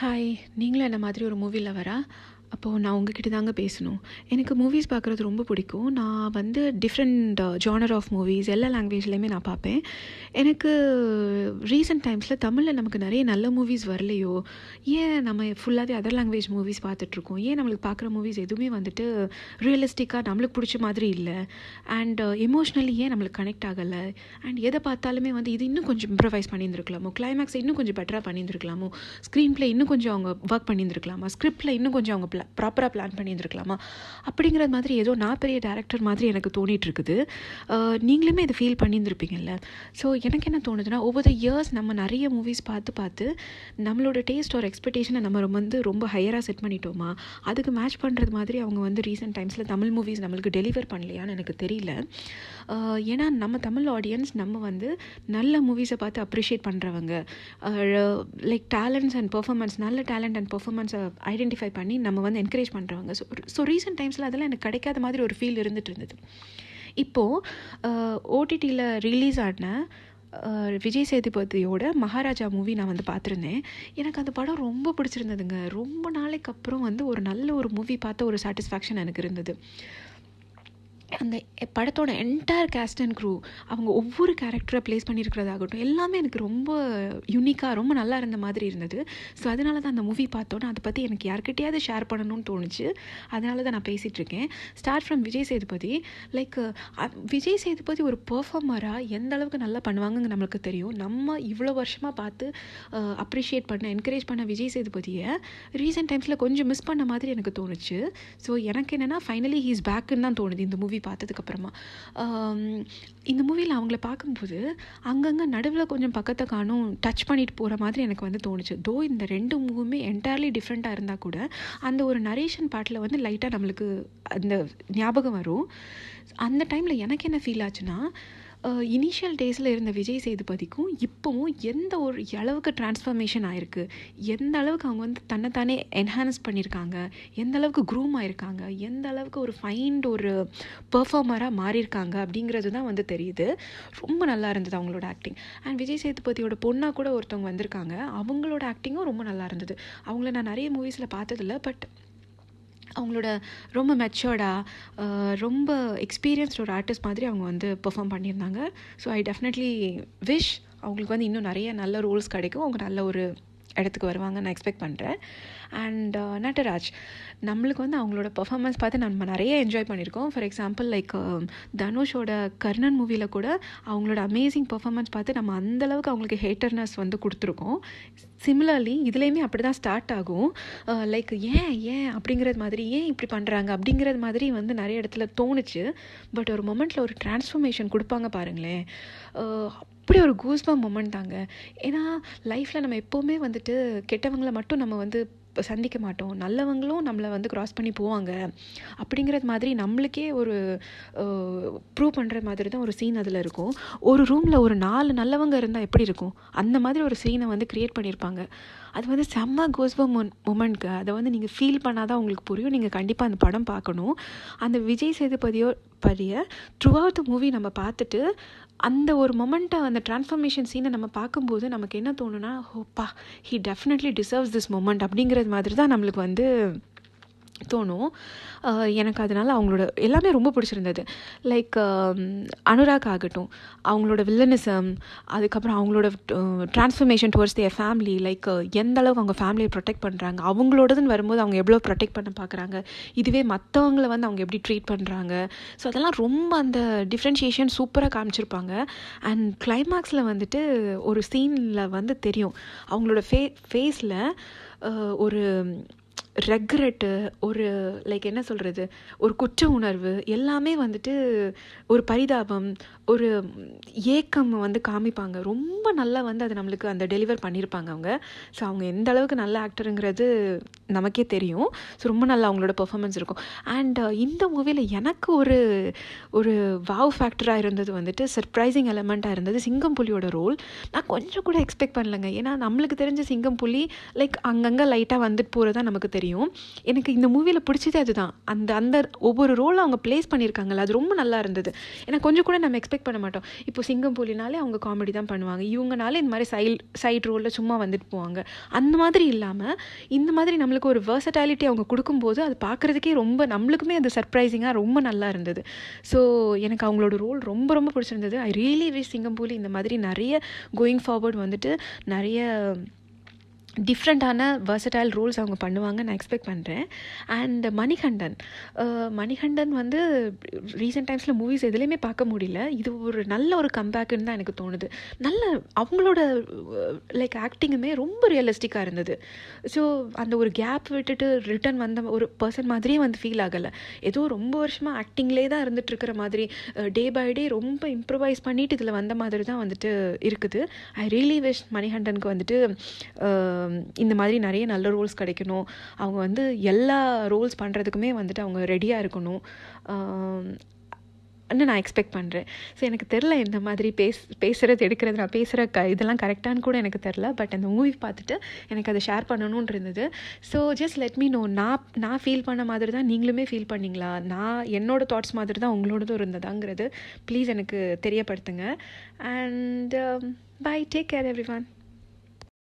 Hi, நீங்களும் என்ன மாதிரி ஒரு மூவி லவரா? அப்போது நான் உங்ககிட்ட தாங்க பேசணும். எனக்கு மூவிஸ் பார்க்குறது ரொம்ப பிடிக்கும். நான் வந்து டிஃப்ரெண்ட் ஜானர் ஆஃப் மூவிஸ் எல்லா லாங்குவேஜ்லேயுமே நான் பார்ப்பேன். எனக்கு ரீசெண்ட் டைம்ஸில் தமிழில் நமக்கு நிறைய நல்ல மூவிஸ் வரலையோ, ஏன் நம்ம ஃபுல்லாகவே அதர் லாங்குவேஜ் மூவிஸ் பார்த்துட்ருக்கோம், ஏன் நம்மளுக்கு பார்க்குற மூவிஸ் எதுவுமே வந்துட்டு ரியலிஸ்டிக்காக நம்மளுக்கு பிடிச்ச மாதிரி இல்லை, அண்ட் எமோஷ்னலி ஏன் நம்மளுக்கு கனெக்ட் ஆகலை, அண்ட் எதை பார்த்தாலுமே வந்து இது இன்னும் கொஞ்சம் இம்ப்ரவைஸ் பண்ணியிருந்துருக்கலாமோ, கிளைமேக்ஸை இன்னும் கொஞ்சம் பெட்டராக பண்ணியிருந்துருக்கலாமோ, ஸ்க்ரீன் பிளே இன்னும் கொஞ்சம் அவங்க ஒர்க் பண்ணியிருந்துருக்கலாமா, ஸ்கிரிப்டில் இன்னும் கொஞ்சம் அவங்க ப்ராப்பராக பிளான் பண்ணியிருந்துருக்கலாமா, அப்படிங்கிறது மாதிரி ஏதோ நான் பெரிய டேரக்டர் மாதிரி எனக்கு தோணிட்டு இருக்குது. நீங்களுமே இதை ஃபீல் பண்ணியிருந்துருப்பீங்கல்ல. ஸோ எனக்கு என்ன தோணுதுன்னா, ஓவர் த இயர்ஸ் நம்ம நிறைய மூவிஸ் பார்த்து நம்மளோட டேஸ்ட் ஒரு எக்ஸ்பெக்டேஷனை நம்ம ரொம்ப ஹையராக செட் பண்ணிட்டோமா, அதுக்கு மேட்ச் பண்ணுறது மாதிரி அவங்க வந்து ரீசெண்ட் டைம்ஸில் தமிழ் மூவிஸ் நம்மளுக்கு டெலிவர் பண்ணலையான்னு எனக்கு தெரியல. ஏன்னா நம்ம தமிழ் ஆடியன்ஸ் நம்ம வந்து நல்ல மூவிஸை பார்த்து அப்ரிஷியேட் பண்ணுறவங்க, லைக் டேலண்ட்ஸ் அண்ட் பெர்ஃபார்மன்ஸ், நல்ல டேலண்ட் அண்ட் பெர்ஃபார்மன்ஸை ஐடென்டிஃபை பண்ணி நம்ம வந்து என்கரேஜ் பண்ணுறவங்க. ஸோ ரீசெண்ட் டைம்ஸில் அதெல்லாம் எனக்கு கிடைக்காத மாதிரி ஒரு ஃபீல் இருந்துகிட்டு இருந்தது. இப்போது ஓடிடியில் ரிலீஸ் ஆன விஜய் சேதுபதியோட மகாராஜா மூவி நான் வந்து பார்த்துருந்தேன். எனக்கு அந்த படம் ரொம்ப பிடிச்சிருந்ததுங்க. ரொம்ப நாளைக்கு அப்புறம் வந்து ஒரு நல்ல ஒரு மூவி பார்த்த ஒரு சாட்டிஸ்ஃபேக்ஷன் எனக்கு இருந்தது. அந்த படத்தோட என்டையர் கேஸ்ட் அண்ட் க்ரூ, அவங்க ஒவ்வொரு கேரக்டரை ப்ளேஸ் பண்ணியிருக்கிறதாகட்டும், எல்லாமே எனக்கு ரொம்ப யூனிக்காக ரொம்ப நல்லா இருந்த மாதிரி இருந்தது. ஸோ அதனால தான் அந்த மூவி பார்த்தோன்னா அதை பற்றி எனக்கு யார்கிட்டையாவது ஷேர் பண்ணணும்னு தோணுச்சு. அதனால தான் நான் பேசிகிட்ருக்கேன். Start from Vijay Sethupathi. Like Vijay Sethupathi ஒரு பெர்ஃபார்மராக எந்த அளவுக்கு நல்லா பண்ணுவாங்கன்னு நம்மளுக்கு தெரியும். நம்ம இவ்வளோ வருஷமாக பார்த்து அப்ரிஷியேட் பண்ண, என்கரேஜ் பண்ண விஜய் சேதுபதியை ரீசெண்ட் டைம்ஸில் கொஞ்சம் மிஸ் பண்ண மாதிரி எனக்கு தோணுச்சு. ஸோ எனக்கு என்னென்னா ஃபைனலி ஹீ இஸ் பேக்குன்னு தான் தோணுது இந்த மூவி பார்த்ததுக்கப்புறமா. இந்த மூவியில் அவங்கள பார்க்கும்போது அங்கங்கே நடுவில் கொஞ்சம் பக்கத்தை காணும் டச் பண்ணிட்டு போகிற மாதிரி எனக்கு வந்து தோணுச்சு. தோ இந்த ரெண்டு மூவியுமே என்டையர்லி டிஃப்ரெண்ட்டாக இருந்தால் கூட அந்த ஒரு நரேஷன் பாட்டில் வந்து லைட்டாக நம்மளுக்கு அந்த ஞாபகம் வரும். அந்த டைமில் எனக்கு என்ன ஃபீல் ஆச்சுன்னா, இனிஷியல் டேஸில் இருந்த விஜய் சேதுபதிக்கும் இப்போவும் எந்த ஒரு அளவுக்கு டிரான்ஸ்ஃபர்மேஷன் ஆகிருக்கு, எந்த அளவுக்கு அவங்க வந்து தன்னைத்தானே என்ஹான்ஸ் பண்ணியிருக்காங்க, எந்த அளவுக்கு க்ரூம் ஆகிருக்காங்க, எந்த அளவுக்கு ஒரு ஃபைண்ட் ஒரு பெர்ஃபார்மராக மாறியிருக்காங்க அப்படிங்கிறது தான் வந்து தெரியுது. ரொம்ப நல்லா இருந்தது அவங்களோட ஆக்டிங். அண்ட் விஜய் சேதுபதியோட பொண்ணாக கூட ஒருத்தவங்க வந்திருக்காங்க, அவங்களோட ஆக்டிங்கும் ரொம்ப நல்லா இருந்தது. அவங்கள நான் நிறைய மூவிஸில் பார்த்ததில்ல, பட் அவங்களோட ரொம்ப மெச்சோர்டாக ரொம்ப எக்ஸ்பீரியன்ஸ்ட் ஒரு ஆர்டிஸ்ட் மாதிரி அவங்க வந்து பெர்ஃபார்ம் பண்ணியிருந்தாங்க. ஸோ ஐ டெஃபினெட்லி விஷ் அவங்களுக்கு வந்து இன்னும் நிறைய நல்ல ரோல்ஸ் கிடைக்கும், அவங்க நல்ல ஒரு இடத்துக்கு வருவாங்க நான் எக்ஸ்பெக்ட் பண்ணுறேன். அண்ட் நட்டராஜ், நம்மளுக்கு வந்து அவங்களோட பர்ஃபார்மன்ஸ் பார்த்து நம்ம நிறைய என்ஜாய் பண்ணியிருக்கோம். ஃபார் எக்ஸாம்பிள் லைக் தனுஷோட கர்ணன் மூவியில் கூட அவங்களோட அமேசிங் பர்ஃபார்மன்ஸ் பார்த்து நம்ம அந்தளவுக்கு அவங்களுக்கு ஹேட்டர்னஸ் வந்து கொடுத்துருக்கோம். சிமிலர்லி இதுலேயுமே அப்படி தான் ஸ்டார்ட் ஆகும். லைக் ஏன் அப்படிங்கிறது மாதிரி, ஏன் இப்படி பண்ணுறாங்க அப்படிங்கிறது மாதிரி வந்து நிறைய இடத்துல தோணுச்சு. பட் ஒரு மொமெண்ட்டில் ஒரு டிரான்ஸ்ஃபர்மேஷன் கொடுப்பாங்க பாருங்களேன், அப்படி ஒரு கூஸ்பம் மொமெண்ட் தாங்க. ஏன்னா லைஃப்பில் நம்ம எப்போவுமே வந்துட்டு கெட்டவங்களை மட்டும் நம்ம வந்து சந்திக்க மாட்டோம், நல்லவங்களும் நம்மளை வந்து க்ராஸ் பண்ணி போவாங்க அப்படிங்கிறது மாதிரி நம்மளுக்கே ஒரு ப்ரூவ் பண்ணுற மாதிரி தான் ஒரு சீன் அதில் இருக்கும். ஒரு ரூமில் ஒரு 4 நல்லவங்க இருந்தால் எப்படி இருக்கும், அந்த மாதிரி ஒரு சீனை வந்து க்ரியேட் பண்ணியிருப்பாங்க. அது வந்து செம்ம கோஸ்பம் மொமெண்ட்க்கு. அதை வந்து நீங்கள் ஃபீல் பண்ணாதான் உங்களுக்கு புரியும். நீங்கள் கண்டிப்பாக அந்த படம் பார்க்கணும். அந்த விஜய் சேதுபதியை த்ரூ அவுட் த மூவி நம்ம பார்த்துட்டு அந்த ஒரு மொமெண்ட்டை, அந்த டிரான்ஸ்ஃபர்மேஷன் சீனை நம்ம பார்க்கும்போது நமக்கு என்ன தோணுன்னா, ஓப்பா he definitely deserves this moment அப்படிங்கிறது மாதிரி தான் நம்மளுக்கு வந்து தோணும். எனக்கு அதனால் அவங்களோட எல்லாமே ரொம்ப பிடிச்சிருந்தது. லைக் அனுராக் ஆகட்டும், அவங்களோட வில்லனிசம், அதுக்கப்புறம் அவங்களோட transformation towards their family, like எந்த அளவுக்கு அவங்க ஃபேமிலியை ப்ரொடெக்ட் பண்ணுறாங்க, அவங்களோடதுன்னு வரும்போது அவங்க எவ்வளோ ப்ரொடெக்ட் பண்ண பார்க்குறாங்க, இதுவே மற்றவங்களை வந்து அவங்க எப்படி ட்ரீட் பண்ணுறாங்க. ஸோ அதெல்லாம் ரொம்ப அந்த டிஃப்ரென்ஷியேஷன் சூப்பராக காமிச்சிருப்பாங்க. அண்ட் கிளைமேக்ஸில் வந்துட்டு ஒரு சீனில் வந்து தெரியும் அவங்களோட ஃபேஸில் ஒரு ரெக்ரெட்டு, ஒரு லைக் என்ன சொல்கிறது, ஒரு குற்ற உணர்வு எல்லாமே வந்துட்டு ஒரு பரிதாபம், ஒரு ஏக்கம் வந்து காமிப்பாங்க. ரொம்ப நல்லா வந்து அது நம்மளுக்கு அந்த டெலிவர் பண்ணியிருப்பாங்க அவங்க. ஸோ அவங்க எந்த அளவுக்கு நல்ல ஆக்டருங்கிறது நமக்கே தெரியும். ஸோ ரொம்ப நல்லா அவங்களோட பெர்ஃபார்மன்ஸ் இருக்கும். அண்ட் இந்த மூவியில் எனக்கு ஒரு வாவ் ஃபேக்டராக இருந்தது வந்துட்டு, சர்ப்ரைசிங் எலமெண்ட்டாக இருந்தது சிங்கம் புலியோட ரோல். நான் கொஞ்சம் கூட எக்ஸ்பெக்ட் பண்ணலைங்க. ஏன்னா நம்மளுக்கு தெரிஞ்ச சிங்கம் புலி லைக் அங்கங்கே லைட்டாக வந்துட்டு போகிறதா நமக்கு தெரியும். தெரியும். எனக்கு இந்த மூவியில் பிடிச்சதே அதுதான். அந்த அந்த ஒவ்வொரு ரோலை அவங்க ப்ளேஸ் பண்ணியிருக்காங்கல்ல, அது ரொம்ப நல்லா இருந்தது. ஏன்னா கொஞ்சம் கூட நம்ம எக்ஸ்பெக்ட் பண்ண மாட்டோம். இப்போ சிங்கம் புலினாலே அவங்க காமெடி தான் பண்ணுவாங்க, இவங்கனாலே இந்த மாதிரி சைட் ரோலில் சும்மா வந்துட்டு போவாங்க. அந்த மாதிரி இல்லாமல் இந்த மாதிரி நம்மளுக்கு ஒரு வெர்சட்டாலிட்டி அவங்க கொடுக்கும்போது அது பார்க்குறதுக்கே ரொம்ப நம்மளுக்குமே அது சர்ப்ரைசிங்காக ரொம்ப நல்லா இருந்தது. ஸோ எனக்கு அவங்களோட ரோல் ரொம்ப ரொம்ப பிடிச்சிருந்தது. ஐ ரியலி விஷ் சிங்கம் புலி இந்த மாதிரி நிறைய கோயிங் ஃபார்வர்ட் வந்துட்டு நிறைய டிஃப்ரெண்ட்டான வெர்சடைல் ரோல்ஸ் அவங்க பண்ணுவாங்க நான் எக்ஸ்பெக்ட் பண்ணுறேன். அண்ட் மணிகண்டன் வந்து ரீசெண்ட் டைம்ஸில் மூவிஸ் எதுலேயுமே பார்க்க முடியல. இது ஒரு நல்ல ஒரு கம்பேக்குன்னு தான் எனக்கு தோணுது. நல்ல அவங்களோட லைக் ஆக்டிங்குமே ரொம்ப ரியலிஸ்டிக்காக இருந்தது. ஸோ அந்த ஒரு கேப் விட்டுட்டு ரிட்டன் வந்த ஒரு பர்சன் மாதிரியே வந்து ஃபீல் ஆகலை. ஏதோ ரொம்ப வருஷமாக ஆக்டிங்லேயே தான் இருந்துகிட்ருக்கிற மாதிரி, டே பை டே ரொம்ப இம்ப்ரூவைஸ் பண்ணிவிட்டு இதில் வந்த மாதிரி தான் வந்துட்டு இருக்குது. ஐ ரியலி விஷ் மணிகண்டனுக்கு வந்துட்டு இந்த மாதிரி நிறைய நல்ல ரோல்ஸ் கிடைக்கணும். அவங்க வந்து எல்லா ரோல்ஸ் பண்ணுறதுக்குமே வந்துட்டு அவங்க ரெடியாக இருக்கணும் நான் எக்ஸ்பெக்ட் பண்ணுறேன். ஸோ எனக்கு தெரில இந்த மாதிரி பேசுகிறது எடுக்கிறது நான் பேசுகிற இதெல்லாம் கரெக்டானு கூட எனக்கு தெரில. பட் அந்த மூவி பார்த்துட்டு எனக்கு அதை ஷேர் பண்ணணும்னு இருந்தது. So just let me know, நான் ஃபீல் பண்ண மாதிரி தான் நீங்களுமே ஃபீல் பண்ணிங்களா, நான் என்னோடய தாட்ஸ் மாதிரி தான் உங்களோடதும் இருந்ததாங்கிறது ப்ளீஸ் எனக்கு தெரியப்படுத்துங்க. And bye, take care every one.